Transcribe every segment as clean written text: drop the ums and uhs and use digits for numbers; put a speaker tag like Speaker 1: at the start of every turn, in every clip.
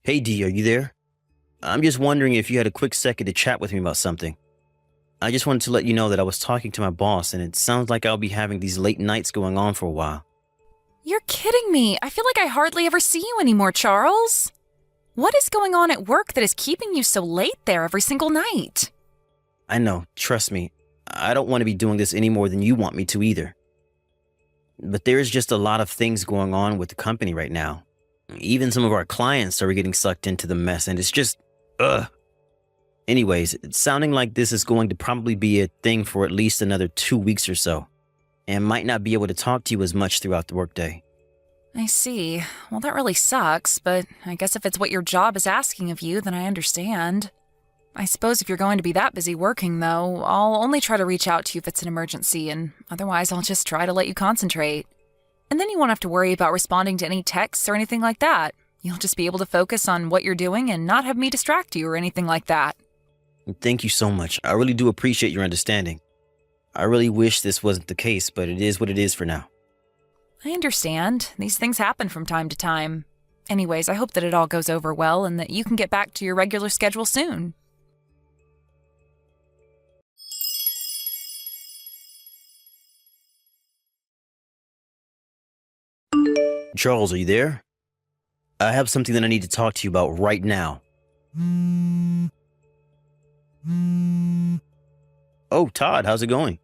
Speaker 1: Hey D, are you there? I'm just wondering if you had a quick second to chat with me about something. I just wanted to let you know that I was talking to my boss and it sounds like I'll be having these late nights going on for a while.
Speaker 2: You're kidding me. I feel like I hardly ever see you anymore, Charles. What is going on at work that is keeping you so late there every single night?
Speaker 1: I know, trust me, I don't want to be doing this any more than you want me to either. But there is just a lot of things going on with the company right now. Even some of our clients are getting sucked into the mess and it's just, ugh. Anyways, it's sounding like this is going to probably be a thing for at least another 2 weeks or so, and might not be able to talk to you as much throughout the workday.
Speaker 2: I see. Well, that really sucks, but I guess if it's what your job is asking of you, then I understand. I suppose if you're going to be that busy working, though, I'll only try to reach out to you if it's an emergency, and otherwise I'll just try to let you concentrate. And then you won't have to worry about responding to any texts or anything like that. You'll just be able to focus on what you're doing and not have me distract you or anything like that.
Speaker 1: Thank you so much. I really do appreciate your understanding. I really wish this wasn't the case, but it is what it is for now.
Speaker 2: I understand. These things happen from time to time. Anyways, I hope that it all goes over well and that you can get back to your regular schedule soon.
Speaker 1: Charles, are you there? I have something that I need to talk to you about right now. Oh, Todd, how's it going?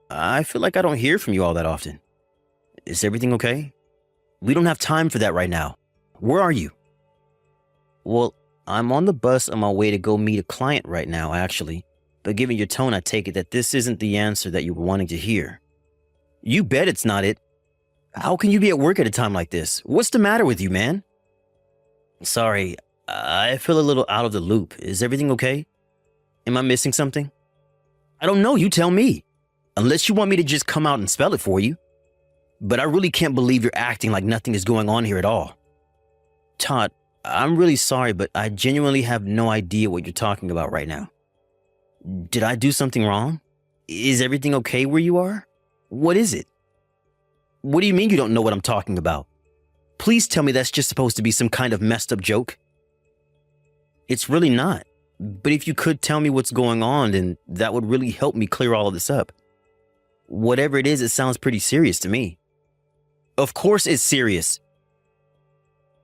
Speaker 1: I feel like I don't hear from you all that often. Is everything okay? We don't have time for that right now. Where are you? Well, I'm on the bus on my way to go meet a client right now, actually. But given your tone, I take it that this isn't the answer that you were wanting to hear. You bet it's not it. How can you be at work at a time like this? What's the matter with you, man? Sorry, I feel a little out of the loop. Is everything okay? Am I missing something? I don't know, you tell me. Unless you want me to just come out and spell it for you. But I really can't believe you're acting like nothing is going on here at all. Todd, I'm really sorry, but I genuinely have no idea what you're talking about right now. Did I do something wrong? Is everything okay where you are? What is it? What do you mean you don't know what I'm talking about? Please tell me that's just supposed to be some kind of messed up joke. It's really not. But if you could tell me what's going on, then that would really help me clear all of this up. Whatever it is, it sounds pretty serious to me. Of course it's serious.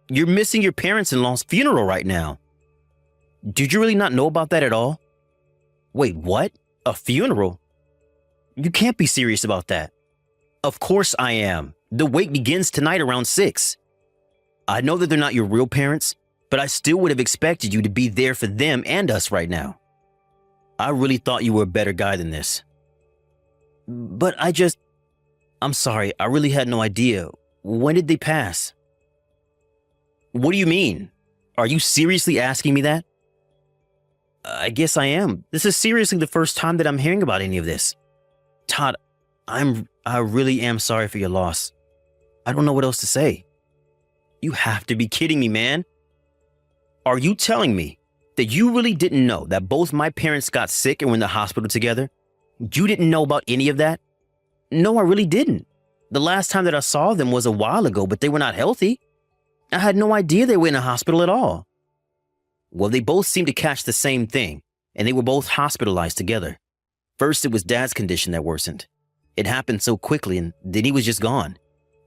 Speaker 1: You're missing your parents-in-law's funeral right now. Did you really not know about that at all? Wait, what? A funeral? You can't be serious about that. Of course I am. The wake begins tonight around 6. I know that they're not your real parents, but I still would have expected you to be there for them and us right now. I really thought you were a better guy than this. But I'm sorry, I really had no idea. When did they pass? What do you mean? Are you seriously asking me that? I guess I am. This is seriously the first time that I'm hearing about any of this. Todd, I really am sorry for your loss. I don't know what else to say. You have to be kidding me, man. Are you telling me that you really didn't know that both my parents got sick and were in the hospital together? You didn't know about any of that? No, I really didn't. The last time that I saw them was a while ago, but they were not healthy. I had no idea they were in a hospital at all. Well, they both seemed to catch the same thing, and they were both hospitalized together. First, it was Dad's condition that worsened. It happened so quickly, and then he was just gone.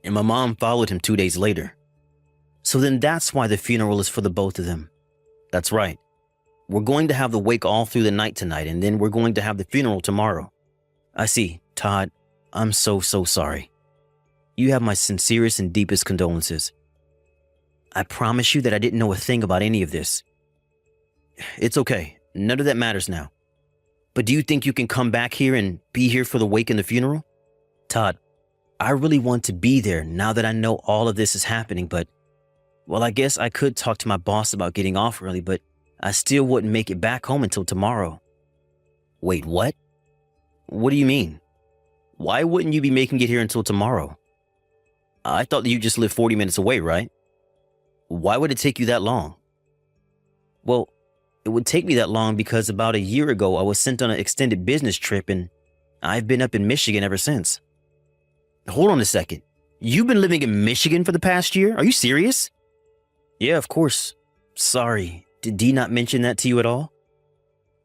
Speaker 1: And my mom followed him 2 days later. So then that's why the funeral is for the both of them. That's right. We're going to have the wake all through the night tonight, and then we're going to have the funeral tomorrow. I see. Todd, I'm so sorry. You have my sincerest and deepest condolences. I promise you that I didn't know a thing about any of this. It's okay. None of that matters now. But do you think you can come back here and be here for the wake and the funeral? Todd, I really want to be there now that I know all of this is happening, but, well, I guess I could talk to my boss about getting off early, but I still wouldn't make it back home until tomorrow. Wait, what? What do you mean? Why wouldn't you be making it here until tomorrow? I thought that you just lived 40 minutes away, right? Why would it take you that long? Well, it would take me that long because about a year ago I was sent on an extended business trip and I've been up in Michigan ever since. Hold on a second. You've been living in Michigan for the past year? Are you serious? Yeah, of course. Sorry, did Dee not mention that to you at all?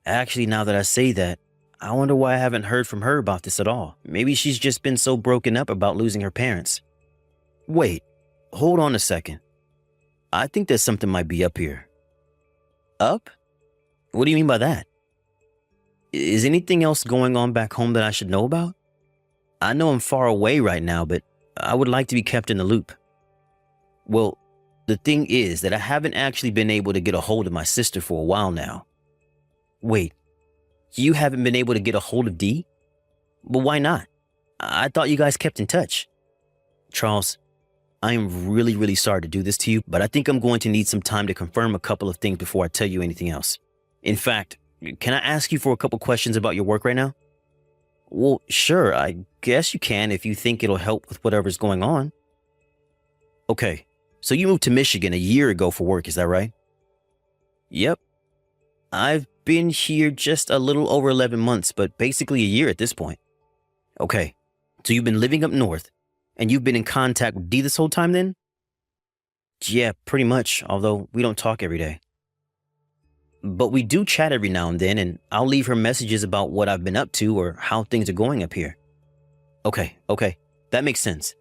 Speaker 1: Actually, now that I say that, I wonder why I haven't heard from her about this at all. Maybe she's just been so broken up about losing her parents. Wait, hold on a second. I think there's something might be up here. Up? What do you mean by that? Is anything else going on back home that I should know about? I know I'm far away right now, but I would like to be kept in the loop. Well, the thing is that I haven't actually been able to get a hold of my sister for a while now. Wait, you haven't been able to get a hold of Dee? But why not? I thought you guys kept in touch. Charles, I am really, really sorry to do this to you, but I think I'm going to need some time to confirm a couple of things before I tell you anything else. In fact, can I ask you for a couple questions about your work right now? Well, sure, I guess you can if you think it'll help with whatever's going on. Okay, so you moved to Michigan a year ago for work, is that right? Yep. I've been here just a little over 11 months, but basically a year at this point. Okay, so you've been living up north, and you've been in contact with Dee this whole time then? Yeah, pretty much, although we don't talk every day. But we do chat every now and then, and I'll leave her messages about what I've been up to or how things are going up here. Okay, that makes sense.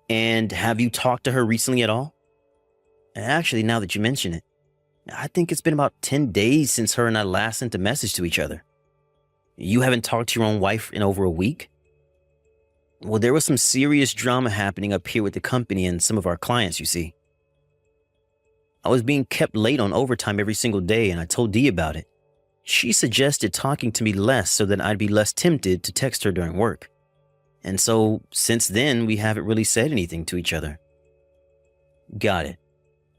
Speaker 1: And have you talked to her recently at all? Actually, now that you mention it, I think it's been about 10 days since her and I last sent a message to each other. You haven't talked to your own wife in over a week? Well, there was some serious drama happening up here with the company and some of our clients, you see. I was being kept late on overtime every single day, and I told Dee about it. She suggested talking to me less so that I'd be less tempted to text her during work. And so, since then, we haven't really said anything to each other. Got it.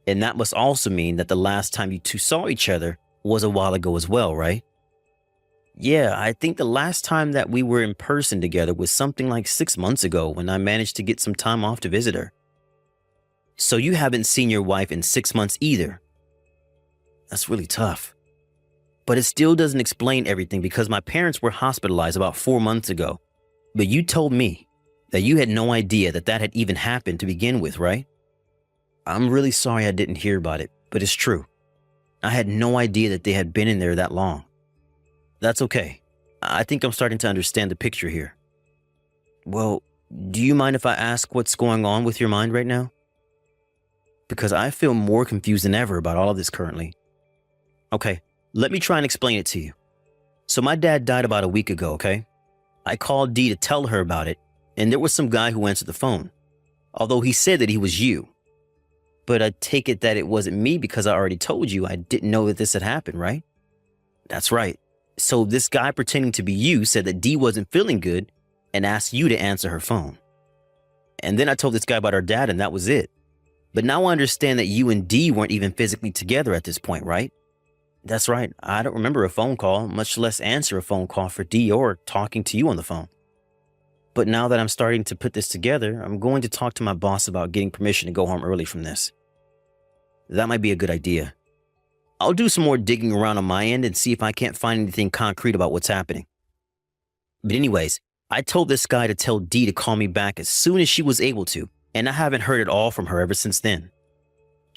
Speaker 1: And that must also mean that the last time you two saw each other was a while ago as well, right? Yeah, I think the last time that we were in person together was something like 6 months ago when I managed to get some time off to visit her. So you haven't seen your wife in 6 months either. That's really tough. But it still doesn't explain everything because my parents were hospitalized about 4 months ago. But you told me that you had no idea that that had even happened to begin with, right? I'm really sorry I didn't hear about it, but it's true. I had no idea that they had been in there that long. That's okay. I think I'm starting to understand the picture here. Well, do you mind if I ask what's going on with your mind right now? Because I feel more confused than ever about all of this currently. Okay, let me try and explain it to you. So my dad died about a week ago, okay? I called Dee to tell her about it, and there was some guy who answered the phone. Although he said that he was you. But I take it that it wasn't me because I already told you I didn't know that this had happened, right? That's right. So this guy pretending to be you said that Dee wasn't feeling good and asked you to answer her phone. And then I told this guy about our dad and that was it. But now I understand that you and Dee weren't even physically together at this point, right? That's right. I don't remember a phone call, much less answer a phone call for Dee or talking to you on the phone. But now that I'm starting to put this together, I'm going to talk to my boss about getting permission to go home early from this. That might be a good idea. I'll do some more digging around on my end and see if I can't find anything concrete about what's happening. But anyways, I told this guy to tell Dee to call me back as soon as she was able to, and I haven't heard at all from her ever since then.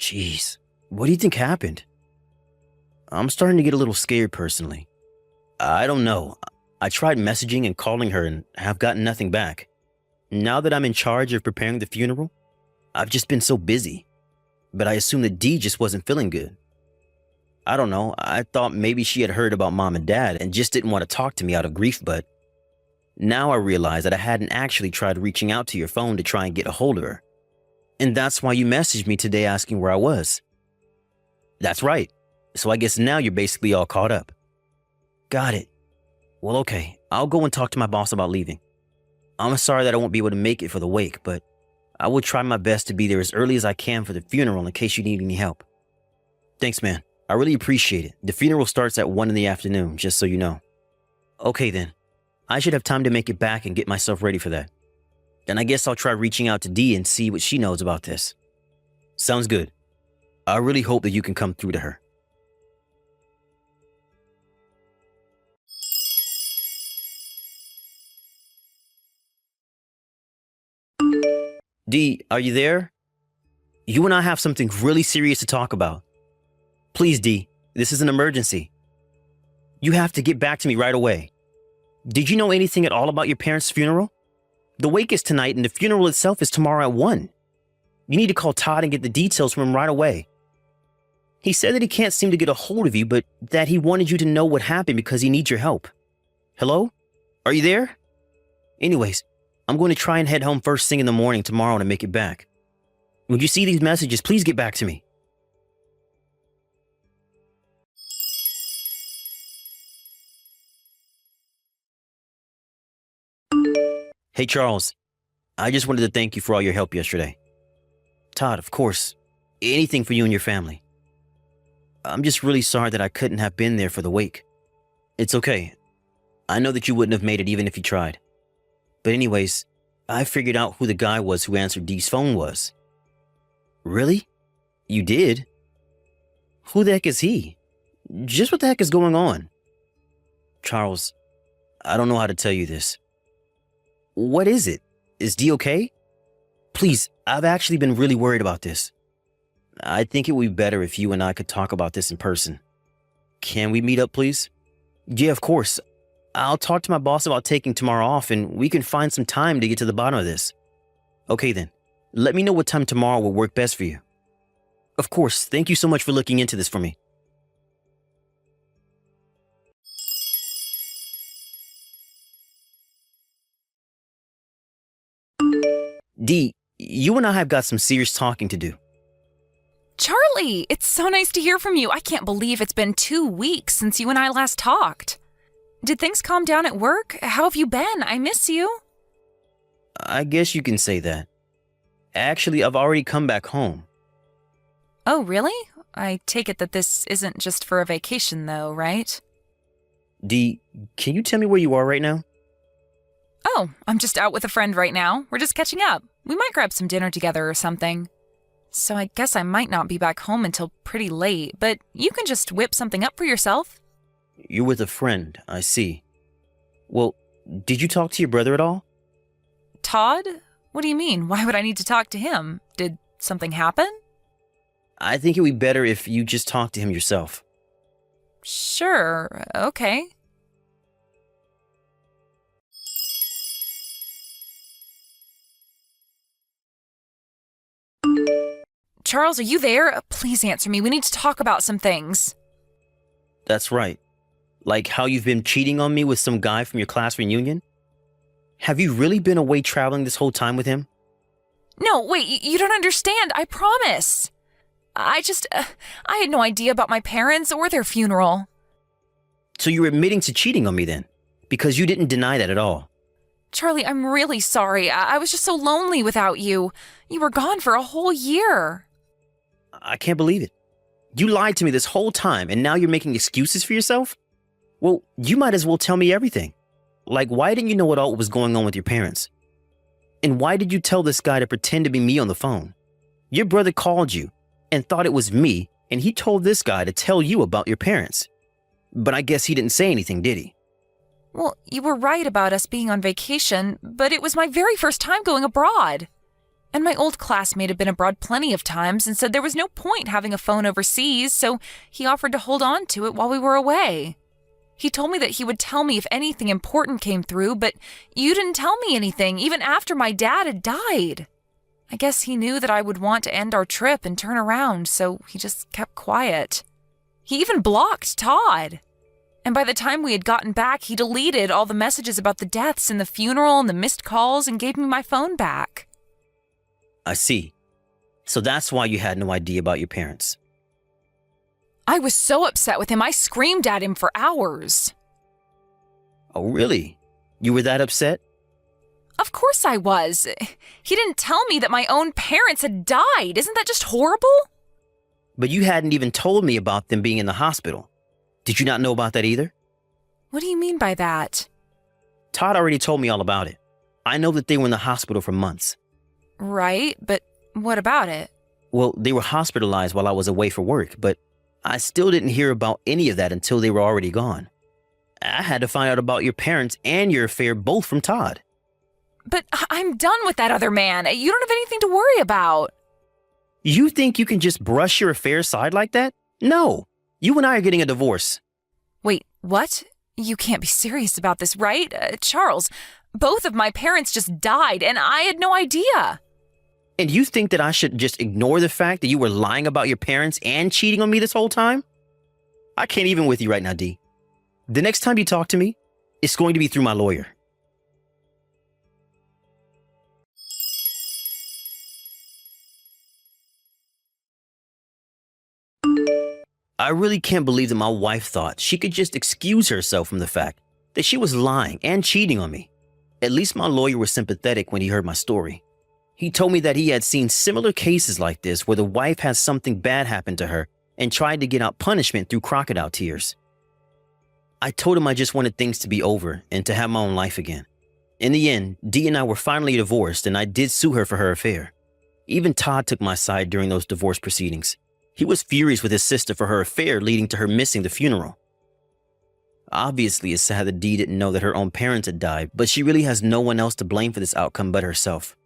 Speaker 1: Jeez, what do you think happened? I'm starting to get a little scared personally. I don't know. I tried messaging and calling her and have gotten nothing back. Now that I'm in charge of preparing the funeral, I've just been so busy. But I assumed that Dee just wasn't feeling good. I don't know, I thought maybe she had heard about mom and dad and just didn't want to talk to me out of grief, but now I realize that I hadn't actually tried reaching out to your phone to try and get a hold of her. And that's why you messaged me today asking where I was. That's right. So I guess now you're basically all caught up. Got it. Well, okay, I'll go and talk to my boss about leaving. I'm sorry that I won't be able to make it for the wake, but I will try my best to be there as early as I can for the funeral in case you need any help. Thanks, man. I really appreciate it. The funeral starts at 1 in the afternoon, just so you know. Okay then. I should have time to make it back and get myself ready for that. Then I guess I'll try reaching out to Dee and see what she knows about this. Sounds good. I really hope that you can come through to her. Dee, are you there? You and I have something really serious to talk about. Please, Dee, this is an emergency. You have to get back to me right away. Did you know anything at all about your parents' funeral? The wake is tonight and the funeral itself is tomorrow at 1. You need to call Todd and get the details from him right away. He said that he can't seem to get a hold of you, but that he wanted you to know what happened because he needs your help. Hello? Are you there? Anyways, I'm going to try and head home first thing in the morning tomorrow to make it back. When you see these messages, please get back to me. Hey, Charles. I just wanted to thank you for all your help yesterday. Todd, of course. Anything for you and your family. I'm just really sorry that I couldn't have been there for the wake. It's okay. I know that you wouldn't have made it even if you tried. But anyways, I figured out who the guy was who answered Dee's phone was. Really? You did? Who the heck is he? Just what the heck is going on? Charles, I don't know how to tell you this. What is it? Is Dee okay? Please, I've actually been really worried about this. I think it would be better if you and I could talk about this in person. Can we meet up, please? Yeah, of course. I'll talk to my boss about taking tomorrow off and we can find some time to get to the bottom of this. Okay then. Let me know what time tomorrow will work best for you. Of course, thank you so much for looking into this for me. Dee, you and I have got some serious talking to do.
Speaker 2: Charlie, it's so nice to hear from you. I can't believe it's been 2 weeks since you and I last talked. Did things calm down at work? How have you been? I miss you.
Speaker 1: I guess you can say that. Actually, I've already come back home.
Speaker 2: Oh, really? I take it that this isn't just for a vacation, though, right?
Speaker 1: Dee, can you tell me where you are right now?
Speaker 2: Oh, I'm just out with a friend right now. We're just catching up. We might grab some dinner together or something. So I guess I might not be back home until pretty late, but you can just whip something up for yourself.
Speaker 1: You're with a friend, I see. Well, did you talk to your brother at all?
Speaker 2: Todd? What do you mean? Why would I need to talk to him? Did something happen?
Speaker 1: I think it would be better if you just talk to him yourself.
Speaker 2: Sure, okay. Charles, are you there? Please answer me. We need to talk about some things.
Speaker 1: That's right. Like how you've been cheating on me with some guy from your class reunion? Have you really been away traveling this whole time with him?
Speaker 2: No, wait, you don't understand. I promise. I had no idea about my parents or their funeral.
Speaker 1: So you're admitting to cheating on me then? Because you didn't deny that at all.
Speaker 2: Charlie, I'm really sorry. I was just so lonely without you. You were gone for a whole year.
Speaker 1: I can't believe it. You lied to me this whole time and now you're making excuses for yourself? Well, you might as well tell me everything. Like, why didn't you know what all was going on with your parents? And why did you tell this guy to pretend to be me on the phone? Your brother called you and thought it was me, and he told this guy to tell you about your parents. But I guess he didn't say anything, did he?
Speaker 2: Well, you were right about us being on vacation, but it was my very first time going abroad. And my old classmate had been abroad plenty of times and said there was no point having a phone overseas, so he offered to hold on to it while we were away. He told me that he would tell me if anything important came through, but you didn't tell me anything, even after my dad had died. I guess he knew that I would want to end our trip and turn around, so he just kept quiet. He even blocked Todd. And by the time we had gotten back, he deleted all the messages about the deaths and the funeral and the missed calls and gave me my phone back.
Speaker 1: I see. So that's why you had no idea about your parents.
Speaker 2: I was so upset with him, I screamed at him for hours.
Speaker 1: Oh, really? You were that upset?
Speaker 2: Of course I was. He didn't tell me that my own parents had died. Isn't that just horrible?
Speaker 1: But you hadn't even told me about them being in the hospital. Did you not know about that either?
Speaker 2: What do you mean by that?
Speaker 1: Todd already told me all about it. I know that they were in the hospital for months.
Speaker 2: Right, but what about it?
Speaker 1: Well, they were hospitalized while I was away for work, but I still didn't hear about any of that until they were already gone. I had to find out about your parents and your affair both from Todd.
Speaker 2: But I'm done with that other man. You don't have anything to worry about.
Speaker 1: You think you can just brush your affair aside like that? No. You and I are getting a divorce.
Speaker 2: Wait, what? You can't be serious about this, right? Charles, both of my parents just died and I had no idea.
Speaker 1: And you think that I should just ignore the fact that you were lying about your parents and cheating on me this whole time? I can't even with you right now, D. The next time you talk to me, it's going to be through my lawyer. I really can't believe that my wife thought she could just excuse herself from the fact that she was lying and cheating on me. At least my lawyer was sympathetic when he heard my story. He told me that he had seen similar cases like this where the wife had something bad happen to her and tried to get out punishment through crocodile tears. I told him I just wanted things to be over and to have my own life again. In the end, Dee and I were finally divorced, and I did sue her for her affair. Even Todd took my side during those divorce proceedings. He was furious with his sister for her affair, leading to her missing the funeral. Obviously, it's sad that Dee didn't know that her own parents had died, but she really has no one else to blame for this outcome but herself.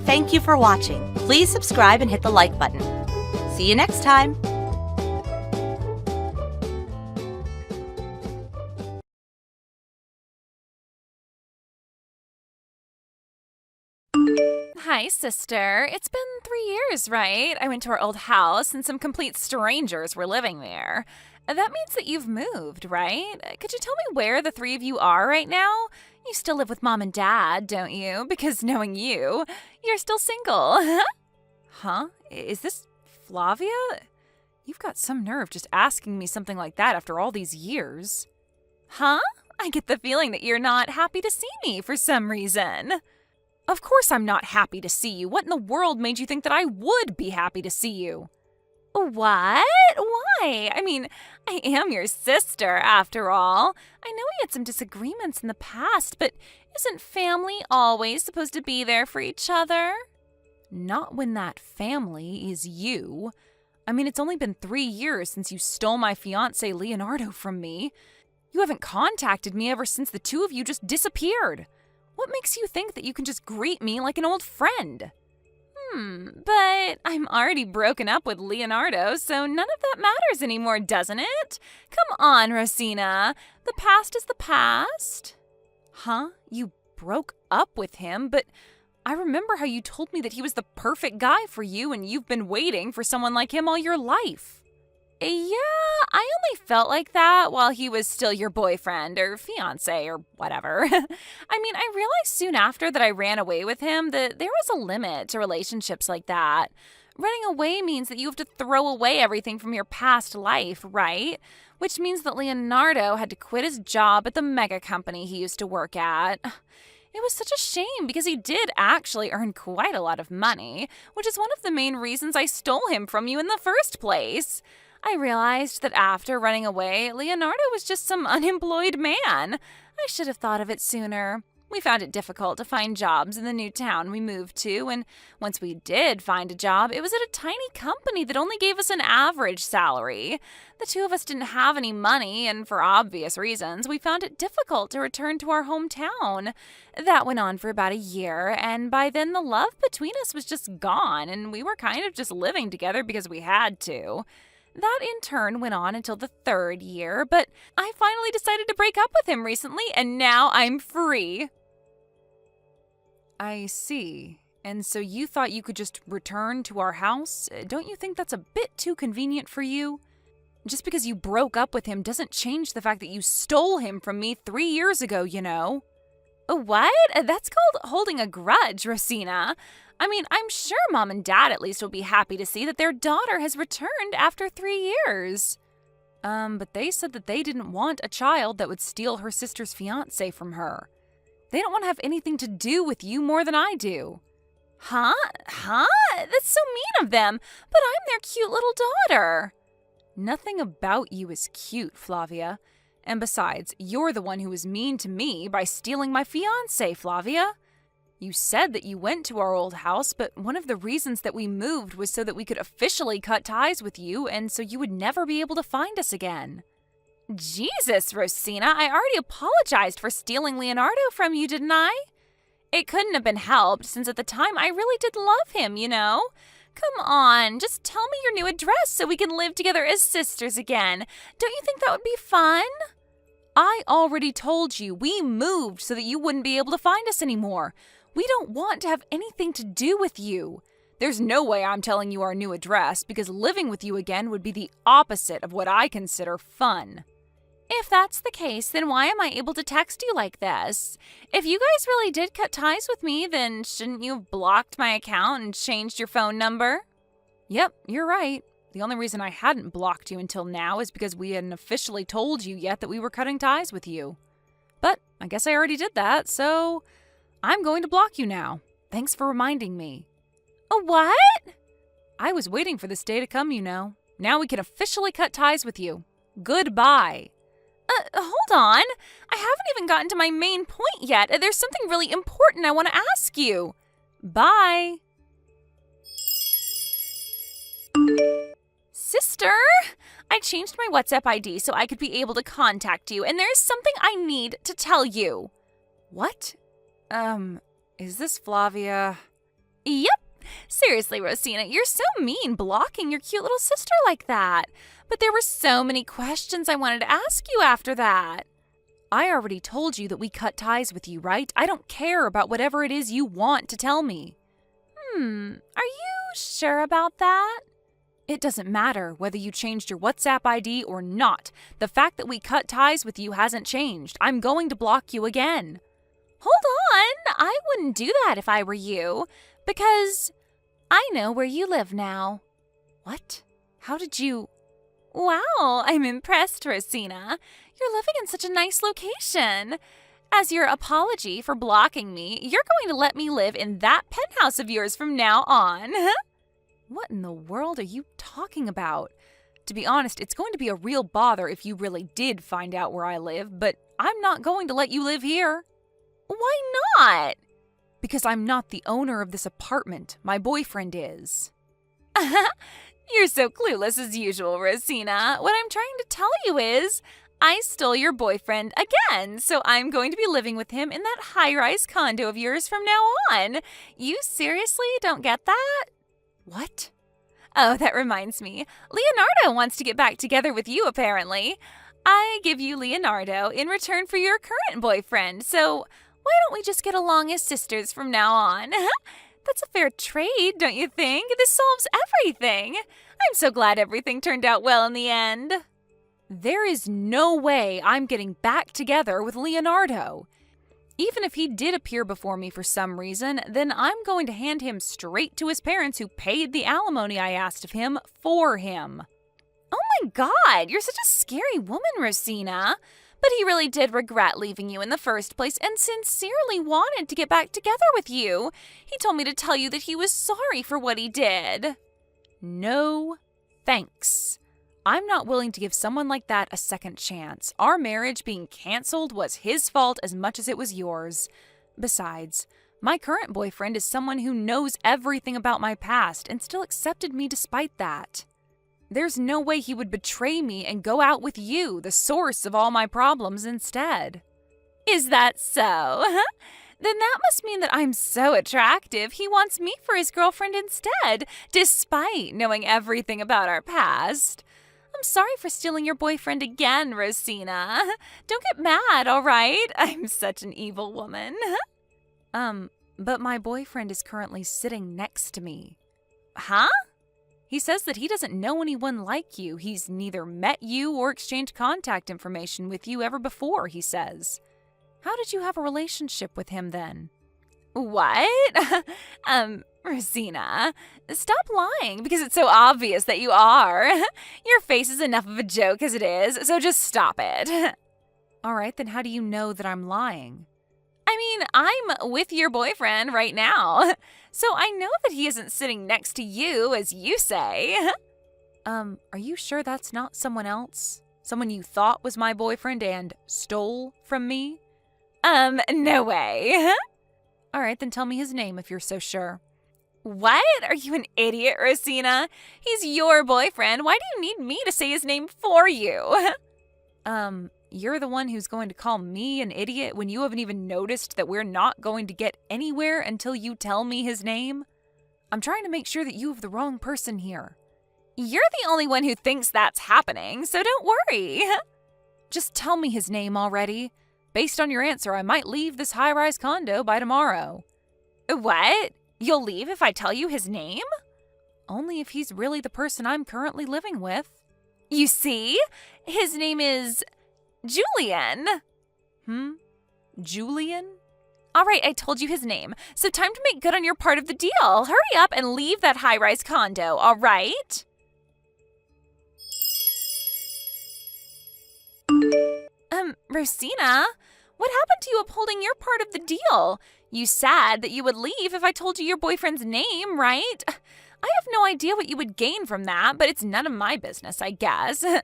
Speaker 3: Thank you for watching. Please subscribe and hit the like button. See you next time.
Speaker 2: Hi, sister. It's been 3 years, right? I went to our old house and some complete strangers were living there. That means that you've moved, right? Could you tell me where the three of you are right now? You still live with mom and dad, don't you? Because knowing you, you're still single. Huh? Is this Flavia? You've got some nerve just asking me something like that after all these years. Huh? I get the feeling that you're not happy to see me for some reason. Of course I'm not happy to see you. What in the world made you think that I would be happy to see you? What? Why? I mean, I am your sister, after all. I know we had some disagreements in the past, but isn't family always supposed to be there for each other? Not when that family is you. I mean, it's only been 3 years since you stole my fiancé Leonardo from me. You haven't contacted me ever since the two of you just disappeared. What makes you think that you can just greet me like an old friend? But I'm already broken up with Leonardo, so none of that matters anymore, doesn't it? Come on, Rosina. The past is the past. Huh? You broke up with him, but I remember how you told me that he was the perfect guy for you and you've been waiting for someone like him all your life. Yeah, I only felt like that while he was still your boyfriend or fiancé or whatever. I mean, I realized soon after that I ran away with him that there was a limit to relationships like that. Running away means that you have to throw away everything from your past life, right? Which means that Leonardo had to quit his job at the mega company he used to work at. It was such a shame because he did actually earn quite a lot of money, which is one of the main reasons I stole him from you in the first place. I realized that after running away, Leonardo was just some unemployed man. I should have thought of it sooner. We found it difficult to find jobs in the new town we moved to, and once we did find a job, it was at a tiny company that only gave us an average salary. The two of us didn't have any money, and for obvious reasons, we found it difficult to return to our hometown. That went on for about a year, and by then the love between us was just gone, and we were kind of just living together because we had to. That in turn went on until the 3rd year, but I finally decided to break up with him recently, and now I'm free. I see. And so you thought you could just return to our house? Don't you think that's a bit too convenient for you? Just because you broke up with him doesn't change the fact that you stole him from me 3 years ago, you know. What? That's called holding a grudge, Rosina. I mean, I'm sure Mom and Dad at least will be happy to see that their daughter has returned after 3 years. But they said that they didn't want a child that would steal her sister's fiancé from her. They don't want to have anything to do with you more than I do. Huh? That's so mean of them, but I'm their cute little daughter. Nothing about you is cute, Flavia. And besides, you're the one who was mean to me by stealing my fiancé, Flavia. You said that you went to our old house, but one of the reasons that we moved was so that we could officially cut ties with you and so you would never be able to find us again. Jesus, Rosina, I already apologized for stealing Leonardo from you, didn't I? It couldn't have been helped, since at the time I really did love him, you know? Come on, just tell me your new address so we can live together as sisters again. Don't you think that would be fun? I already told you we moved so that you wouldn't be able to find us anymore. We don't want to have anything to do with you. There's no way I'm telling you our new address, because living with you again would be the opposite of what I consider fun. If that's the case, then why am I able to text you like this? If you guys really did cut ties with me, then shouldn't you have blocked my account and changed your phone number? Yep, you're right. The only reason I hadn't blocked you until now is because we hadn't officially told you yet that we were cutting ties with you. But I guess I already did that, so I'm going to block you now. Thanks for reminding me. A what? I was waiting for this day to come, you know. Now we can officially cut ties with you. Goodbye. Hold on. I haven't even gotten to my main point yet. There's something really important I want to ask you. Bye. Sister, I changed my WhatsApp ID so I could be able to contact you, and there's something I need to tell you. What? Is this Flavia? Yep. Seriously, Rosina, you're so mean blocking your cute little sister like that. But there were so many questions I wanted to ask you after that. I already told you that we cut ties with you, right? I don't care about whatever it is you want to tell me. Are you sure about that? It doesn't matter whether you changed your WhatsApp ID or not. The fact that we cut ties with you hasn't changed. I'm going to block you again. Hold on. I wouldn't do that if I were you, because I know where you live now. What? How did you... Wow, I'm impressed, Rosina. You're living in such a nice location. As your apology for blocking me, you're going to let me live in that penthouse of yours from now on. What in the world are you talking about? To be honest, it's going to be a real bother if you really did find out where I live, but I'm not going to let you live here. Why not? Because I'm not the owner of this apartment. My boyfriend is. You're so clueless as usual, Rosina. What I'm trying to tell you is, I stole your boyfriend again, so I'm going to be living with him in that high-rise condo of yours from now on. You seriously don't get that? What? Oh, that reminds me. Leonardo wants to get back together with you, apparently. I give you Leonardo in return for your current boyfriend, so why don't we just get along as sisters from now on? That's a fair trade, don't you think? This solves everything. I'm so glad everything turned out well in the end. There is no way I'm getting back together with Leonardo. Even if he did appear before me for some reason, then I'm going to hand him straight to his parents who paid the alimony I asked of him for him. Oh my God, you're such a scary woman, Rosina. But he really did regret leaving you in the first place and sincerely wanted to get back together with you. He told me to tell you that he was sorry for what he did. No, thanks. I'm not willing to give someone like that a second chance. Our marriage being canceled was his fault as much as it was yours. Besides, my current boyfriend is someone who knows everything about my past and still accepted me despite that. There's no way he would betray me and go out with you, the source of all my problems, instead. Is that so? Then that must mean that I'm so attractive he wants me for his girlfriend instead, despite knowing everything about our past. I'm sorry for stealing your boyfriend again, Rosina. Don't get mad, all right? I'm such an evil woman. But my boyfriend is currently sitting next to me. Huh? He says that he doesn't know anyone like you. He's neither met you or exchanged contact information with you ever before, he says. How did you have a relationship with him then? What? Rosina, stop lying because it's so obvious that you are. Your face is enough of a joke as it is, so just stop it. All right, then how do you know that I'm lying? I mean, I'm with your boyfriend right now, so I know that he isn't sitting next to you, as you say. Are you sure that's not someone else? Someone you thought was my boyfriend and stole from me? No way. All right, then tell me his name if you're so sure. What? Are you an idiot, Rosina? He's your boyfriend. Why do you need me to say his name for you? you're the one who's going to call me an idiot when you haven't even noticed that we're not going to get anywhere until you tell me his name? I'm trying to make sure that you have the wrong person here.
Speaker 4: You're the only one who thinks that's happening, so don't worry.
Speaker 2: Just tell me his name already. Based on your answer, I might leave this high-rise condo by tomorrow.
Speaker 4: What? You'll leave if I tell you his name?
Speaker 2: Only if he's really the person I'm currently living with.
Speaker 4: You see? His name is Julian.
Speaker 2: Julian?
Speaker 4: All right, I told you his name. So time to make good on your part of the deal. Hurry up and leave that high-rise condo, all right? Rosina, what happened to you upholding your part of the deal? You said that you would leave if I told you your boyfriend's name, right? I have no idea what you would gain from that, but it's none of my business, I guess. I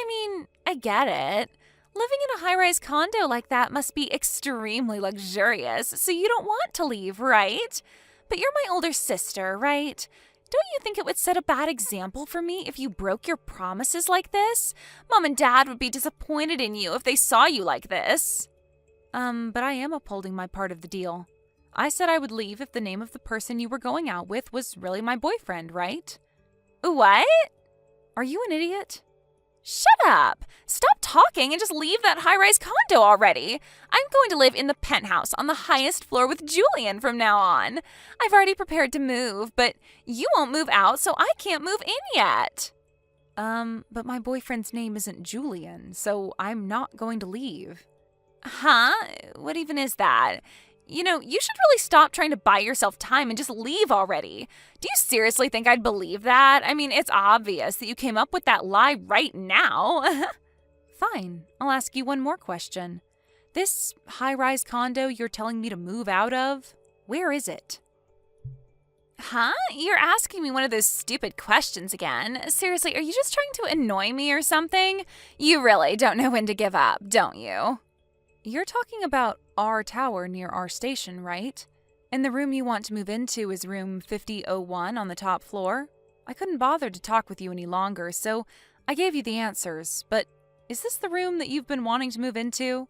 Speaker 4: mean, I get it. Living in a high-rise condo like that must be extremely luxurious, so you don't want to leave, right? But you're my older sister, right? Don't you think it would set a bad example for me if you broke your promises like this? Mom and Dad would be disappointed in you if they saw you like this.
Speaker 2: But I am upholding my part of the deal. I said I would leave if the name of the person you were going out with was really my boyfriend, right?
Speaker 4: What?
Speaker 2: Are you an idiot?
Speaker 4: Shut up! Stop talking and just leave that high-rise condo already. I'm going to live in the penthouse on the highest floor with Julian from now on. I've already prepared to move, but you won't move out, so I can't move in yet.
Speaker 2: But my boyfriend's name isn't Julian, so I'm not going to leave.
Speaker 4: Huh? What even is that? You know, you should really stop trying to buy yourself time and just leave already. Do you seriously think I'd believe that? I mean, it's obvious that you came up with that lie right now.
Speaker 2: Fine, I'll ask you one more question. This high-rise condo you're telling me to move out of, where is it?
Speaker 4: Huh? You're asking me one of those stupid questions again. Seriously, are you just trying to annoy me or something? You really don't know when to give up, don't you?
Speaker 2: You're talking about our tower near our station, right? And the room you want to move into is room 5001 on the top floor? I couldn't bother to talk with you any longer, so I gave you the answers. But is this the room that you've been wanting to move into?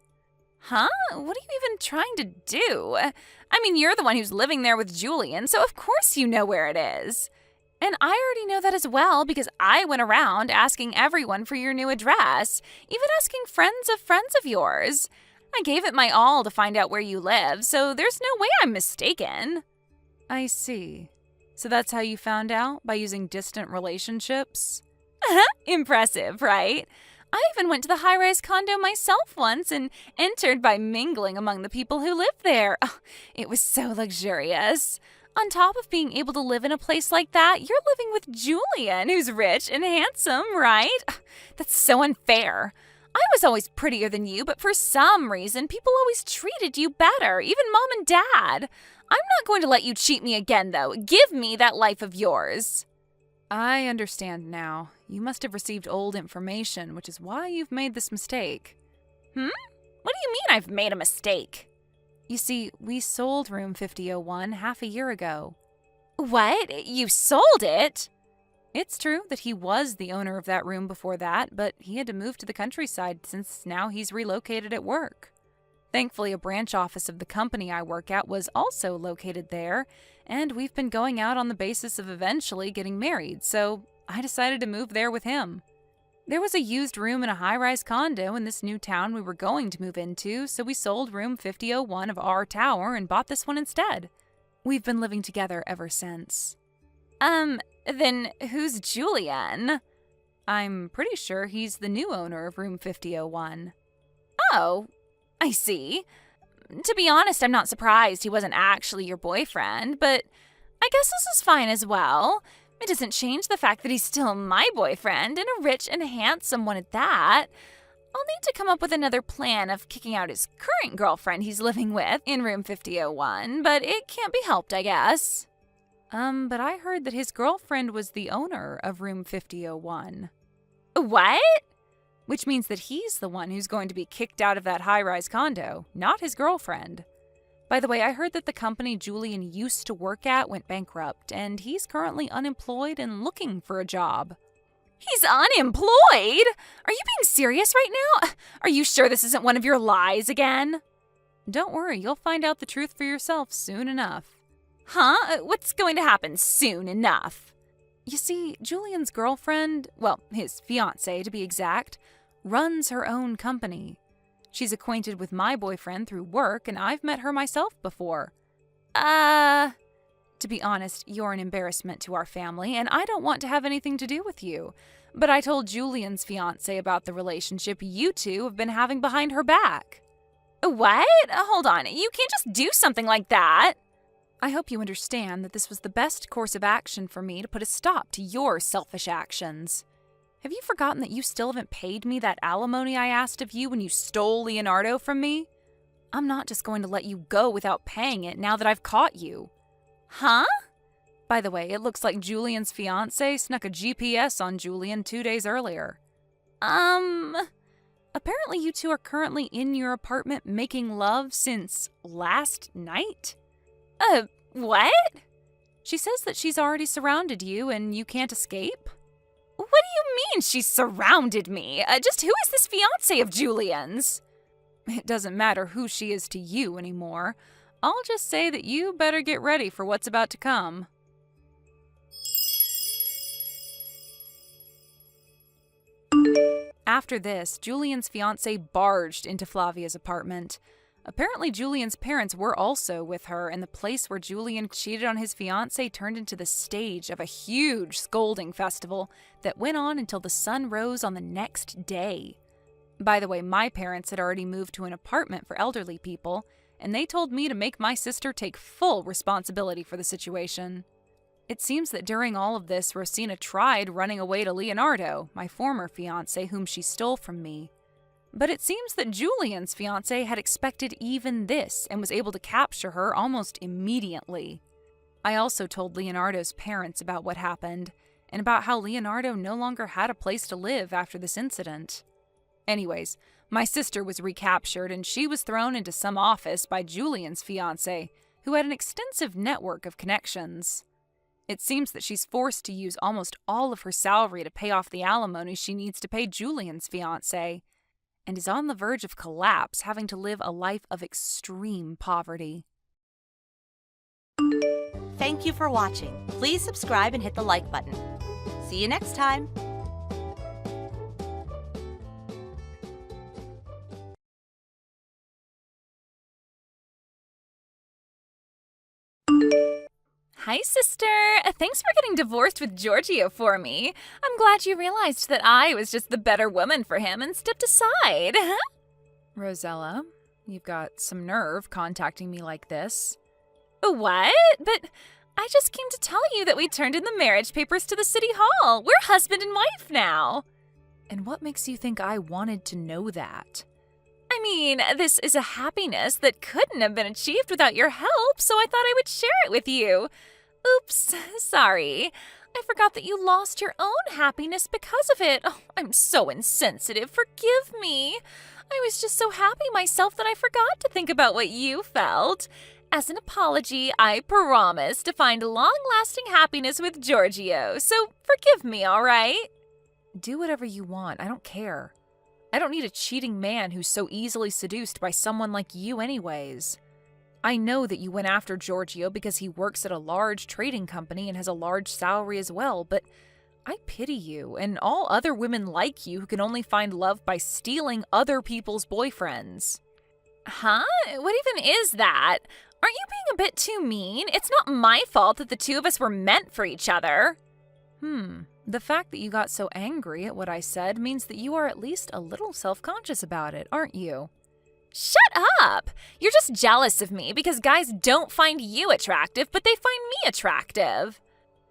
Speaker 4: Huh? What are you even trying to do? I mean, you're the one who's living there with Julian, so of course you know where it is. And I already know that as well because I went around asking everyone for your new address, even asking friends of yours. I gave it my all to find out where you live, so there's no way I'm mistaken.
Speaker 2: I see. So that's how you found out? By using distant relationships?
Speaker 4: Impressive, right? I even went to the high-rise condo myself once and entered by mingling among the people who live there. Oh, it was so luxurious. On top of being able to live in a place like that, you're living with Julian, who's rich and handsome, right? That's so unfair. I was always prettier than you, but for some reason, people always treated you better, even Mom and Dad. I'm not going to let you cheat me again, though. Give me that life of yours.
Speaker 2: I understand now. You must have received old information, which is why you've made this mistake.
Speaker 4: What do you mean I've made a mistake?
Speaker 2: You see, we sold room 5001 half a year ago.
Speaker 4: What? You sold it?
Speaker 2: It's true that he was the owner of that room before that, but he had to move to the countryside since now he's relocated at work. Thankfully, a branch office of the company I work at was also located there, and we've been going out on the basis of eventually getting married, so I decided to move there with him. There was a used room in a high-rise condo in this new town we were going to move into, so we sold room 5001 of our tower and bought this one instead. We've been living together ever since.
Speaker 4: Then who's Julian?
Speaker 2: I'm pretty sure he's the new owner of room 5001.
Speaker 4: Oh, I see. To be honest, I'm not surprised he wasn't actually your boyfriend, but I guess this is fine as well. It doesn't change the fact that he's still my boyfriend, and a rich and handsome one at that. I'll need to come up with another plan of kicking out his current girlfriend he's living with in room 5001, but it can't be helped, I guess.
Speaker 2: But I heard that his girlfriend was the owner of room 5001.
Speaker 4: What?
Speaker 2: Which means that he's the one who's going to be kicked out of that high-rise condo, not his girlfriend. By the way, I heard that the company Julian used to work at went bankrupt, and he's currently unemployed and looking for a job.
Speaker 4: He's unemployed? Are you being serious right now? Are you sure this isn't one of your lies again?
Speaker 2: Don't worry, you'll find out the truth for yourself soon enough.
Speaker 4: Huh? What's going to happen soon enough?
Speaker 2: You see, Julian's girlfriend, well, his fiancée to be exact, runs her own company. She's acquainted with my boyfriend through work, and I've met her myself before. To be honest, you're an embarrassment to our family, and I don't want to have anything to do with you. But I told Julian's fiancé about the relationship you two have been having behind her back.
Speaker 4: What? Hold on, you can't just do something like that.
Speaker 2: I hope you understand that this was the best course of action for me to put a stop to your selfish actions. Have you forgotten that you still haven't paid me that alimony I asked of you when you stole Leonardo from me? I'm not just going to let you go without paying it now that I've caught you.
Speaker 4: Huh?
Speaker 2: By the way, it looks like Julian's fiancé snuck a GPS on Julian 2 days earlier. Apparently you two are currently in your apartment making love since last night?
Speaker 4: What?
Speaker 2: She says that she's already surrounded you and you can't escape?
Speaker 4: What do you mean she's surrounded me? Just who is this fiancé of Julian's?
Speaker 2: It doesn't matter who she is to you anymore. I'll just say that you better get ready for what's about to come. After this, Julian's fiancé barged into Flavia's apartment. Apparently, Julian's parents were also with her, and the place where Julian cheated on his fiancée turned into the stage of a huge scolding festival that went on until the sun rose on the next day. By the way, my parents had already moved to an apartment for elderly people, and they told me to make my sister take full responsibility for the situation. It seems that during all of this, Rosina tried running away to Leonardo, my former fiancé whom she stole from me. But it seems that Julian's fiancé had expected even this and was able to capture her almost immediately. I also told Leonardo's parents about what happened, and about how Leonardo no longer had a place to live after this incident. Anyways, my sister was recaptured and she was thrown into some office by Julian's fiancé, who had an extensive network of connections. It seems that she's forced to use almost all of her salary to pay off the alimony she needs to pay Julian's fiancé, and is on the verge of collapse, having to live a life of extreme poverty.
Speaker 3: Thank you for watching. Please subscribe and hit the like button. See you next time.
Speaker 4: Hi, sister. Thanks for getting divorced with Giorgio for me. I'm glad you realized that I was just the better woman for him and stepped aside.
Speaker 2: Rosella, you've got some nerve contacting me like this.
Speaker 4: What? But I just came to tell you that we turned in the marriage papers to the city hall. We're husband and wife now.
Speaker 2: And what makes you think I wanted to know that?
Speaker 4: I mean, this is a happiness that couldn't have been achieved without your help, so I thought I would share it with you. Oops, sorry. I forgot that you lost your own happiness because of it. Oh, I'm so insensitive. Forgive me. I was just so happy myself that I forgot to think about what you felt. As an apology, I promise to find long-lasting happiness with Giorgio, so forgive me, all right?
Speaker 2: Do whatever you want. I don't care. I don't need a cheating man who's so easily seduced by someone like you anyways. I know that you went after Giorgio because he works at a large trading company and has a large salary as well, but I pity you and all other women like you who can only find love by stealing other people's boyfriends.
Speaker 4: Huh? What even is that? Aren't you being a bit too mean? It's not my fault that the two of us were meant for each other.
Speaker 2: The fact that you got so angry at what I said means that you are at least a little self-conscious about it, aren't you?
Speaker 4: Shut up! You're just jealous of me because guys don't find you attractive, but they find me attractive.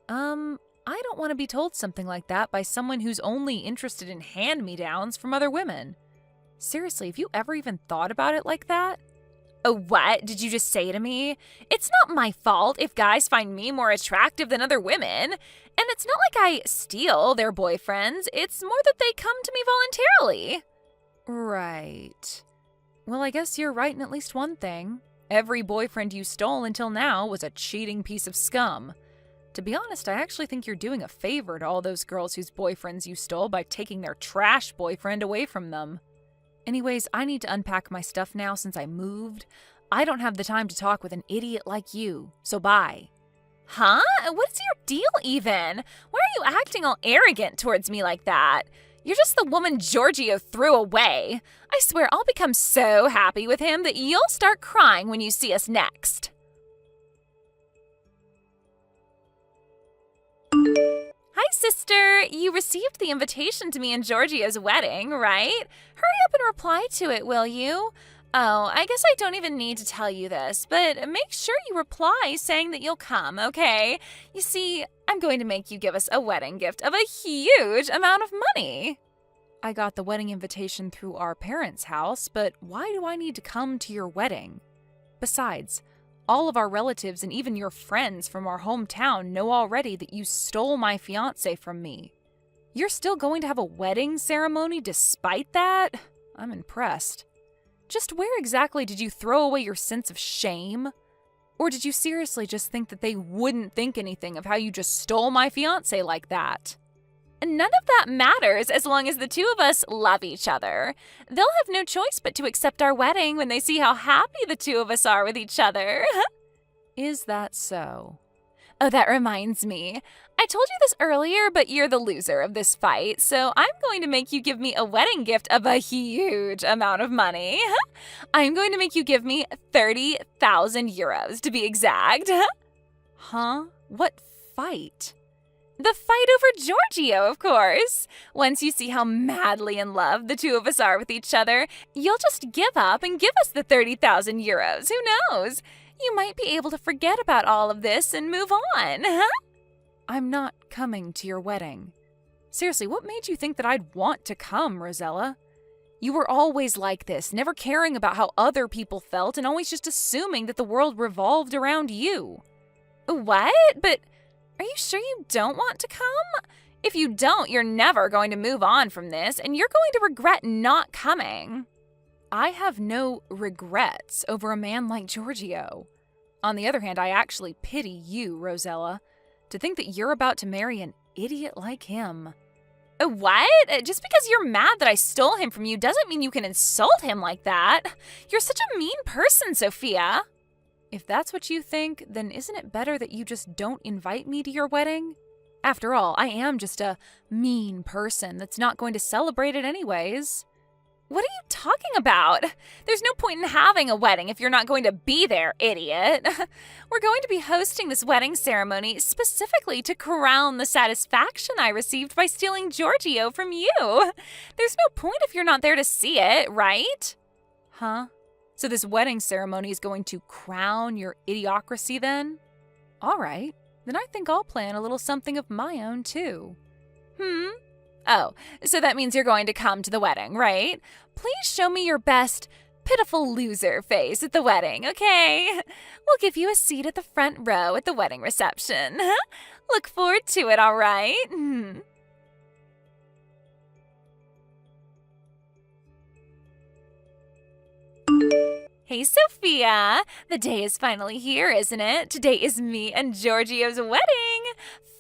Speaker 2: I don't want to be told something like that by someone who's only interested in hand-me-downs from other women. Seriously, have you ever even thought about it like that?
Speaker 4: What did you just say to me? It's not my fault if guys find me more attractive than other women. And it's not like I steal their boyfriends. It's more that they come to me voluntarily.
Speaker 2: Right. Well, I guess you're right in at least one thing. Every boyfriend you stole until now was a cheating piece of scum. To be honest, I actually think you're doing a favor to all those girls whose boyfriends you stole by taking their trash boyfriend away from them. Anyways, I need to unpack my stuff now since I moved. I don't have the time to talk with an idiot like you, so bye.
Speaker 4: Huh? What's your deal even? Why are you acting all arrogant towards me like that? You're just the woman Giorgio threw away. I swear I'll become so happy with him that you'll start crying when you see us next. Hi, sister. You received the invitation to me and Giorgio's wedding, right? Hurry up and reply to it, will you? Oh, I guess I don't even need to tell you this, but make sure you reply saying that you'll come, okay? You see, I'm going to make you give us a wedding gift of a huge amount of money.
Speaker 2: I got the wedding invitation through our parents' house, but why do I need to come to your wedding? Besides, all of our relatives and even your friends from our hometown know already that you stole my fiancé from me. You're still going to have a wedding ceremony despite that? I'm impressed. Just where exactly did you throw away your sense of shame? Or did you seriously just think that they wouldn't think anything of how you just stole my fiancé like that?
Speaker 4: None of that matters as long as the two of us love each other. They'll have no choice but to accept our wedding when they see how happy the two of us are with each other.
Speaker 2: Is that so?
Speaker 4: Oh, that reminds me. I told you this earlier, but you're the loser of this fight, so I'm going to make you give me a wedding gift of a huge amount of money. I'm going to make you give me 30,000 euros to be exact.
Speaker 2: Huh? What fight?
Speaker 4: The fight over Giorgio, of course. Once you see how madly in love the two of us are with each other, you'll just give up and give us the 30,000 euros. Who knows? You might be able to forget about all of this and move on.
Speaker 2: I'm not coming to your wedding. Seriously, what made you think that I'd want to come, Rosella? You were always like this, never caring about how other people felt and always just assuming that the world revolved around you.
Speaker 4: What? But are you sure you don't want to come? If you don't, you're never going to move on from this, and you're going to regret not coming.
Speaker 2: I have no regrets over a man like Giorgio. On the other hand, I actually pity you, Rosella, to think that you're about to marry an idiot like him.
Speaker 4: What? Just because you're mad that I stole him from you doesn't mean you can insult him like that. You're such a mean person, Sophia.
Speaker 2: If that's what you think, then isn't it better that you just don't invite me to your wedding? After all, I am just a mean person that's not going to celebrate it anyways.
Speaker 4: What are you talking about? There's no point in having a wedding if you're not going to be there, idiot. We're going to be hosting this wedding ceremony specifically to crown the satisfaction I received by stealing Giorgio from you. There's no point if you're not there to see it, right?
Speaker 2: Huh? So this wedding ceremony is going to crown your idiocracy then? All right, then I think I'll plan a little something of my own too.
Speaker 4: Oh, so that means you're going to come to the wedding, right? Please show me your best pitiful loser face at the wedding, okay? We'll give you a seat at the front row at the wedding reception. Look forward to it, all right? Hey, Sophia. The day is finally here, isn't it? Today is me and Giorgio's wedding.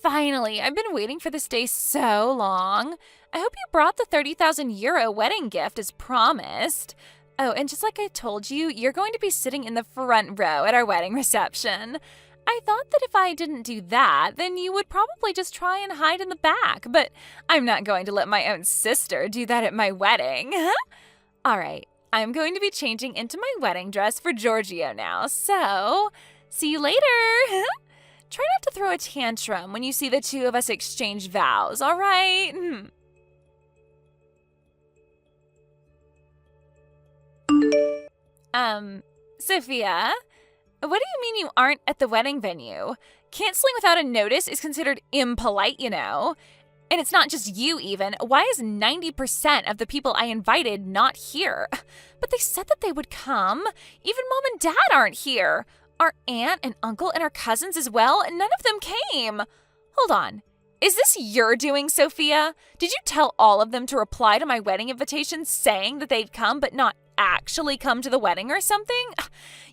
Speaker 4: Finally, I've been waiting for this day so long. I hope you brought the 30,000 euro wedding gift as promised. Oh, and just like I told you, you're going to be sitting in the front row at our wedding reception. I thought that if I didn't do that, then you would probably just try and hide in the back, but I'm not going to let my own sister do that at my wedding. All right, I'm going to be changing into my wedding dress for Giorgio now, so see you later. Try not to throw a tantrum when you see the two of us exchange vows, all right? Sophia, what do you mean you aren't at the wedding venue? Canceling without a notice is considered impolite, you know. And it's not just you, even. Why is 90% of the people I invited not here? But they said that they would come. Even mom and dad aren't here. Our aunt and uncle and our cousins as well, and none of them came. Hold on. Is this your doing, Sophia? Did you tell all of them to reply to my wedding invitation saying that they'd come, but not actually come to the wedding or something?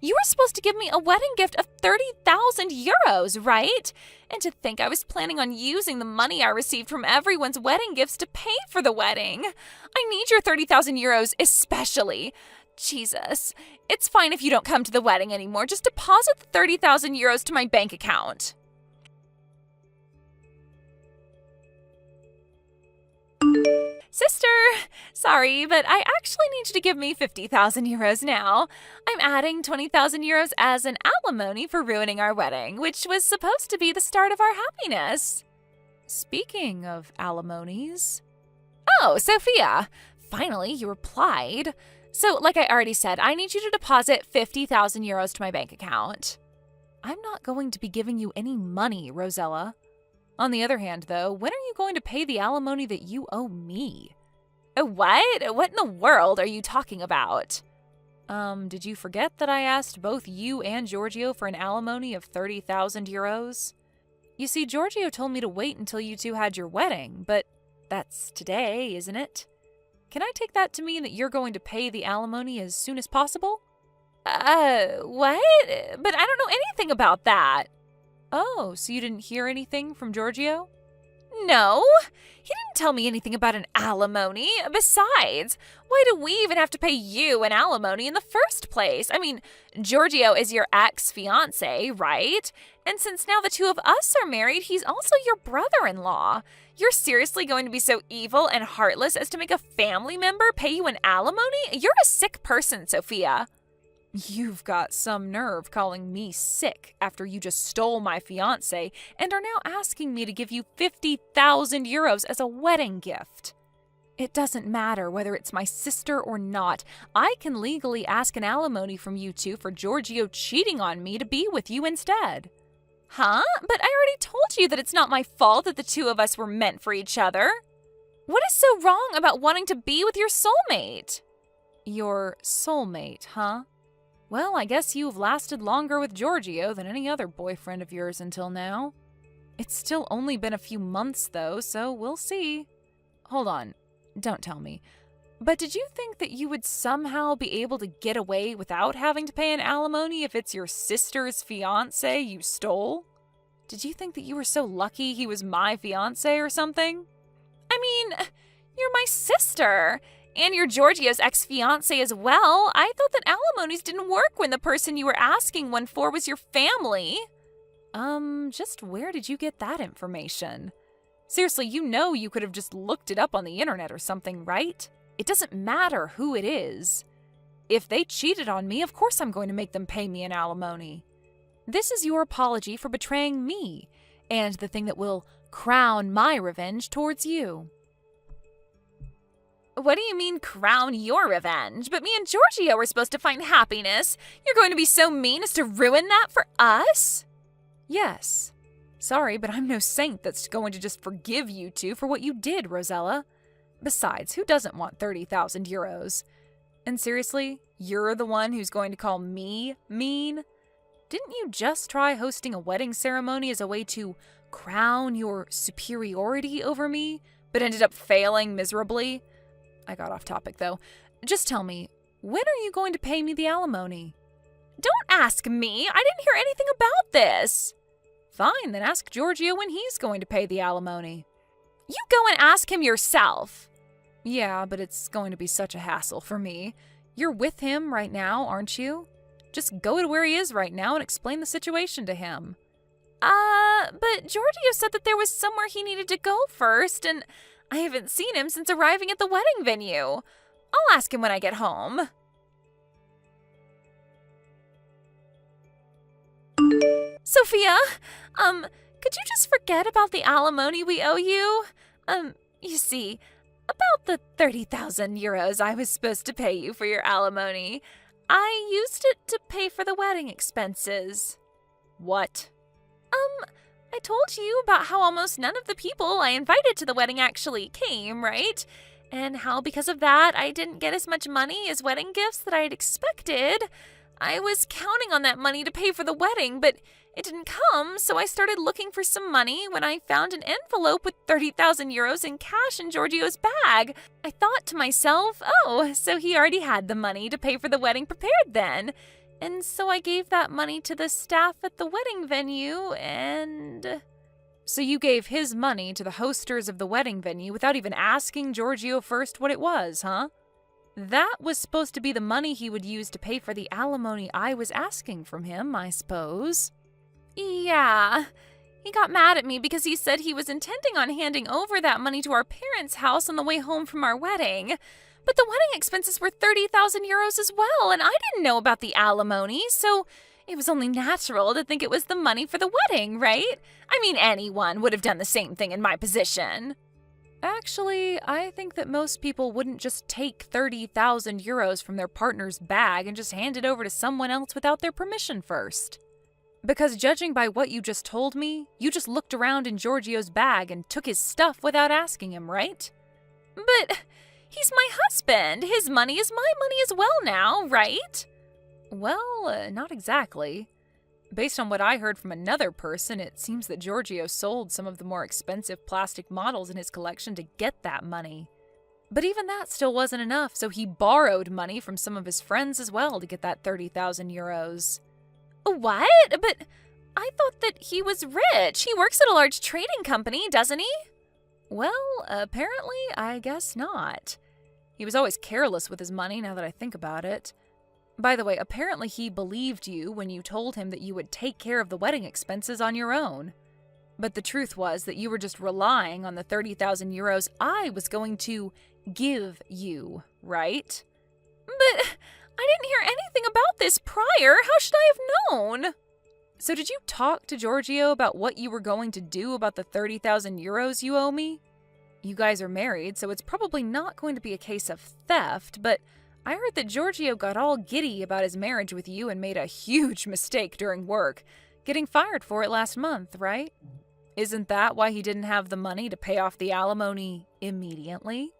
Speaker 4: You were supposed to give me a wedding gift of 30,000 euros, right? And to think I was planning on using the money I received from everyone's wedding gifts to pay for the wedding. I need your 30,000 euros especially. Jesus. It's fine if you don't come to the wedding anymore. Just deposit the 30,000 euros to my bank account. Sister, sorry, but I actually need you to give me 50,000 euros now. I'm adding 20,000 euros as an alimony for ruining our wedding, which was supposed to be the start of our happiness.
Speaker 2: Speaking of alimonies.
Speaker 4: Oh, Sophia, finally you replied. So, like I already said, I need you to deposit 50,000 euros to my bank account.
Speaker 2: I'm not going to be giving you any money, Rosella. On the other hand, though, when are you going to pay the alimony that you owe me?
Speaker 4: What? What in the world are you talking about?
Speaker 2: Did you forget that I asked both you and Giorgio for an alimony of 30,000 euros? You see, Giorgio told me to wait until you two had your wedding, but that's today, isn't it? Can I take that to mean that you're going to pay the alimony as soon as possible?
Speaker 4: What? But I don't know anything about that.
Speaker 2: Oh, so you didn't hear anything from Giorgio?
Speaker 4: No, he didn't tell me anything about an alimony. Besides, why do we even have to pay you an alimony in the first place? I mean, Giorgio is your ex-fiancé, right? And since now the two of us are married, he's also your brother-in-law. You're seriously going to be so evil and heartless as to make a family member pay you an alimony? You're a sick person, Sophia.
Speaker 2: You've got some nerve calling me sick after you just stole my fiancé and are now asking me to give you 50,000 euros as a wedding gift. It doesn't matter whether it's my sister or not. I can legally ask an alimony from you two for Giorgio cheating on me to be with you instead.
Speaker 4: Huh? But I already told you that it's not my fault that the two of us were meant for each other. What is so wrong about wanting to be with your soulmate?
Speaker 2: Your soulmate, huh? Well, I guess you've lasted longer with Giorgio than any other boyfriend of yours until now. It's still only been a few months, though, so we'll see. Hold on. Don't tell me. But did you think that you would somehow be able to get away without having to pay an alimony if it's your sister's fiancé you stole? Did you think that you were so lucky he was my fiancé or something?
Speaker 4: I mean, you're my sister. And you're Giorgio's ex-fiancé as well. I thought that alimonies didn't work when the person you were asking one for was your family.
Speaker 2: Just where did you get that information? Seriously, you know you could have just looked it up on the internet or something, right? It doesn't matter who it is. If they cheated on me, of course I'm going to make them pay me an alimony. This is your apology for betraying me, and the thing that will crown my revenge towards you.
Speaker 4: What do you mean, crown your revenge? But me and Giorgio were supposed to find happiness. You're going to be so mean as to ruin that for us?
Speaker 2: Yes. Sorry, but I'm no saint that's going to just forgive you two for what you did, Rosella. Besides, who doesn't want 30,000 euros? And seriously, you're the one who's going to call me mean? Didn't you just try hosting a wedding ceremony as a way to crown your superiority over me, but ended up failing miserably? I got off topic, though. Just tell me, when are you going to pay me the alimony?
Speaker 4: Don't ask me. I didn't hear anything about this.
Speaker 2: Fine, then ask Giorgio when he's going to pay the alimony.
Speaker 4: You go and ask him yourself.
Speaker 2: Yeah, but it's going to be such a hassle for me. You're with him right now, aren't you? Just go to where he is right now and explain the situation to him.
Speaker 4: But Giorgio said that there was somewhere he needed to go first, and I haven't seen him since arriving at the wedding venue. I'll ask him when I get home. Sophia, could you just forget about the alimony we owe you? You see, about the 30,000 euros I was supposed to pay you for your alimony. I used it to pay for the wedding expenses.
Speaker 2: What?
Speaker 4: I told you about how almost none of the people I invited to the wedding actually came, right? And how because of that I didn't get as much money as wedding gifts that I had expected. I was counting on that money to pay for the wedding, but it didn't come, so I started looking for some money when I found an envelope with 30,000 euros in cash in Giorgio's bag. I thought to myself, oh, so he already had the money to pay for the wedding prepared then. And so I gave that money to the staff at the wedding venue, and...
Speaker 2: So you gave his money to the hosters of the wedding venue without even asking Giorgio first what it was, huh? That was supposed to be the money he would use to pay for the alimony I was asking from him, I suppose.
Speaker 4: Yeah. He got mad at me because he said he was intending on handing over that money to our parents' house on the way home from our wedding. But the wedding expenses were 30,000 euros as well, and I didn't know about the alimony, so it was only natural to think it was the money for the wedding, right? I mean, anyone would have done the same thing in my position.
Speaker 2: Actually, I think that most people wouldn't just take 30,000 euros from their partner's bag and just hand it over to someone else without their permission first. Because judging by what you just told me, you just looked around in Giorgio's bag and took his stuff without asking him, right?
Speaker 4: But he's my husband. His money is my money as well now, right?
Speaker 2: Well, not exactly. Based on what I heard from another person, it seems that Giorgio sold some of the more expensive plastic models in his collection to get that money. But even that still wasn't enough, so he borrowed money from some of his friends as well to get that 30,000 euros.
Speaker 4: What? But I thought that he was rich. He works at a large trading company, doesn't he?
Speaker 2: Well, apparently, I guess not. He was always careless with his money, now that I think about it. By the way, apparently he believed you when you told him that you would take care of the wedding expenses on your own. But the truth was that you were just relying on the 30,000 euros I was going to give you, right?
Speaker 4: But I didn't hear anything about this prior. How should I have known?
Speaker 2: So did you talk to Giorgio about what you were going to do about the 30,000 euros you owe me? You guys are married, so it's probably not going to be a case of theft, but I heard that Giorgio got all giddy about his marriage with you and made a huge mistake during work, getting fired for it last month, right? Isn't that why he didn't have the money to pay off the alimony immediately?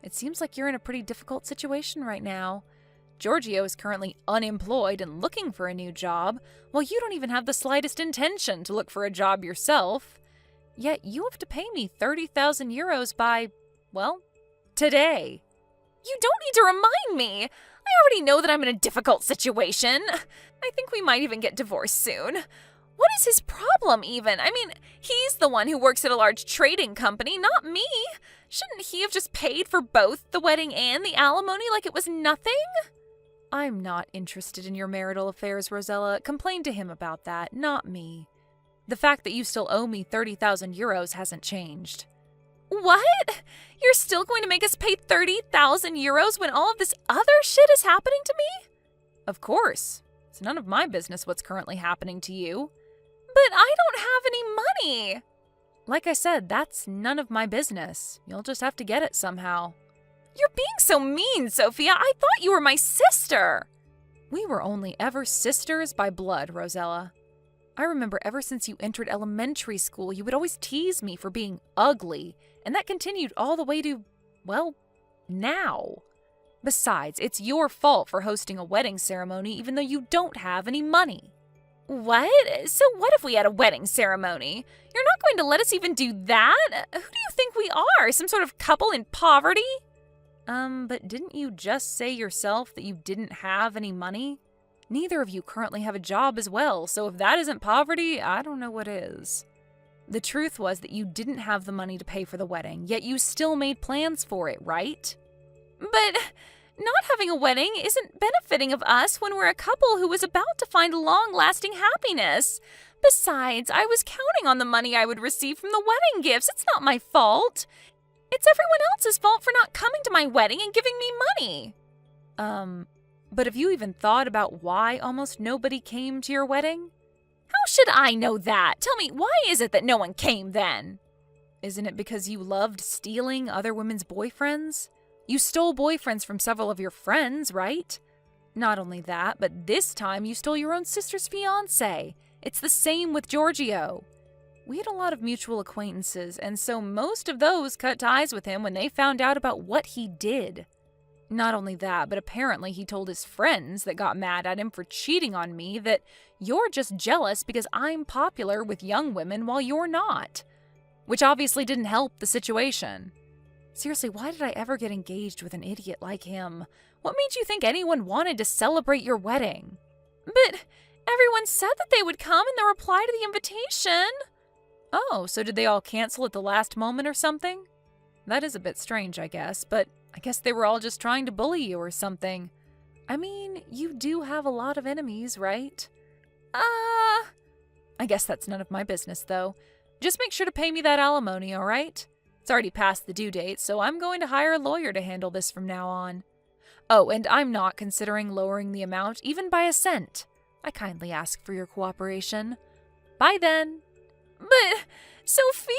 Speaker 2: It seems like you're in a pretty difficult situation right now. Giorgio is currently unemployed and looking for a new job, while you don't even have the slightest intention to look for a job yourself. Yet you have to pay me 30,000 euros by, well, today.
Speaker 4: You don't need to remind me. I already know that I'm in a difficult situation. I think we might even get divorced soon. What is his problem even? I mean, he's the one who works at a large trading company, not me. Shouldn't he have just paid for both the wedding and the alimony like it was nothing?
Speaker 2: I'm not interested in your marital affairs, Rosella. Complain to him about that, not me. The fact that you still owe me 30,000 euros hasn't changed.
Speaker 4: What? You're still going to make us pay 30,000 euros when all of this other shit is happening to me?
Speaker 2: Of course. It's none of my business what's currently happening to you.
Speaker 4: But I don't have any money.
Speaker 2: Like I said, that's none of my business. You'll just have to get it somehow.
Speaker 4: You're being so mean, Sophia. I thought you were my sister.
Speaker 2: We were only ever sisters by blood, Rosella. I remember ever since you entered elementary school, you would always tease me for being ugly, and that continued all the way to, well, now. Besides, it's your fault for hosting a wedding ceremony even though you don't have any money.
Speaker 4: What? So what if we had a wedding ceremony? You're not going to let us even do that? Who do you think we are? Some sort of couple in poverty?
Speaker 2: But didn't you just say yourself that you didn't have any money? Neither of you currently have a job as well, so if that isn't poverty, I don't know what is. The truth was that you didn't have the money to pay for the wedding, yet you still made plans for it, right?
Speaker 4: But not having a wedding isn't benefiting of us when we're a couple who was about to find long-lasting happiness. Besides, I was counting on the money I would receive from the wedding gifts. It's not my fault. It's everyone else's fault for not coming to my wedding and giving me money.
Speaker 2: But have you even thought about why almost nobody came to your wedding?
Speaker 4: How should I know that? Tell me, why is it that no one came then?
Speaker 2: Isn't it because you loved stealing other women's boyfriends? You stole boyfriends from several of your friends, right? Not only that, but this time you stole your own sister's fiancé. It's the same with Giorgio. We had a lot of mutual acquaintances, and so most of those cut ties with him when they found out about what he did.
Speaker 4: Not only that, but apparently he told his friends that got mad at him for cheating on me that you're just jealous because I'm popular with young women while you're not. Which obviously didn't help the situation. Seriously, why did I ever get engaged with an idiot like him? What made you think anyone wanted to celebrate your wedding? But everyone said that they would come in the reply to the invitation. Oh, so did they all cancel at the last moment or something? That is a bit strange, I guess, but I guess they were all just trying to bully you or something. I mean, you do have a lot of enemies, right? I guess that's none of my business, though. Just make sure to pay me that alimony, all right? It's already past the due date, so I'm going to hire a lawyer to handle this from now on. Oh, and I'm not considering lowering the amount even by a cent. I kindly ask for your cooperation. Bye then. But, Sophia!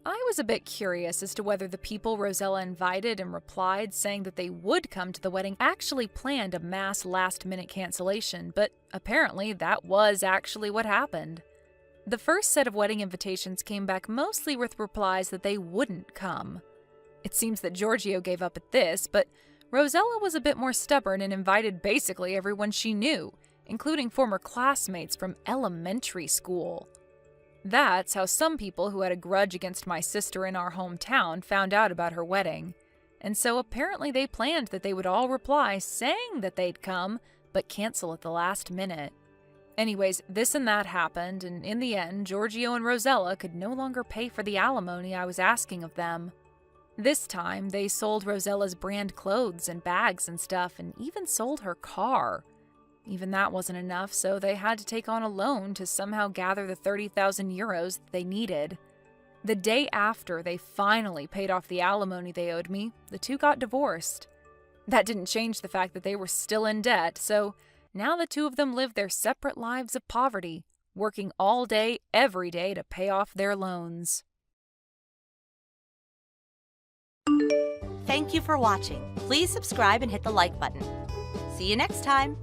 Speaker 4: I was a bit curious as to whether the people Rosella invited and replied saying that they would come to the wedding actually planned a mass last-minute cancellation, but apparently that was actually what happened. The first set of wedding invitations came back mostly with replies that they wouldn't come. It seems that Giorgio gave up at this, but Rosella was a bit more stubborn and invited basically everyone she knew, including former classmates from elementary school. That's how some people who had a grudge against my sister in our hometown found out about her wedding. And so apparently they planned that they would all reply saying that they'd come, but cancel at the last minute. Anyways, this and that happened, and in the end, Giorgio and Rosella could no longer pay for the alimony I was asking of them. This time, they sold Rosella's brand clothes and bags and stuff, and even sold her car. Even that wasn't enough, so they had to take on a loan to somehow gather the 30,000 euros that they needed. The day after they finally paid off the alimony they owed me, the two got divorced. That didn't change the fact that they were still in debt, so now the two of them live their separate lives of poverty, working all day, every day to pay off their loans.
Speaker 3: Thank you for watching. Please subscribe and hit the like button. See you next time.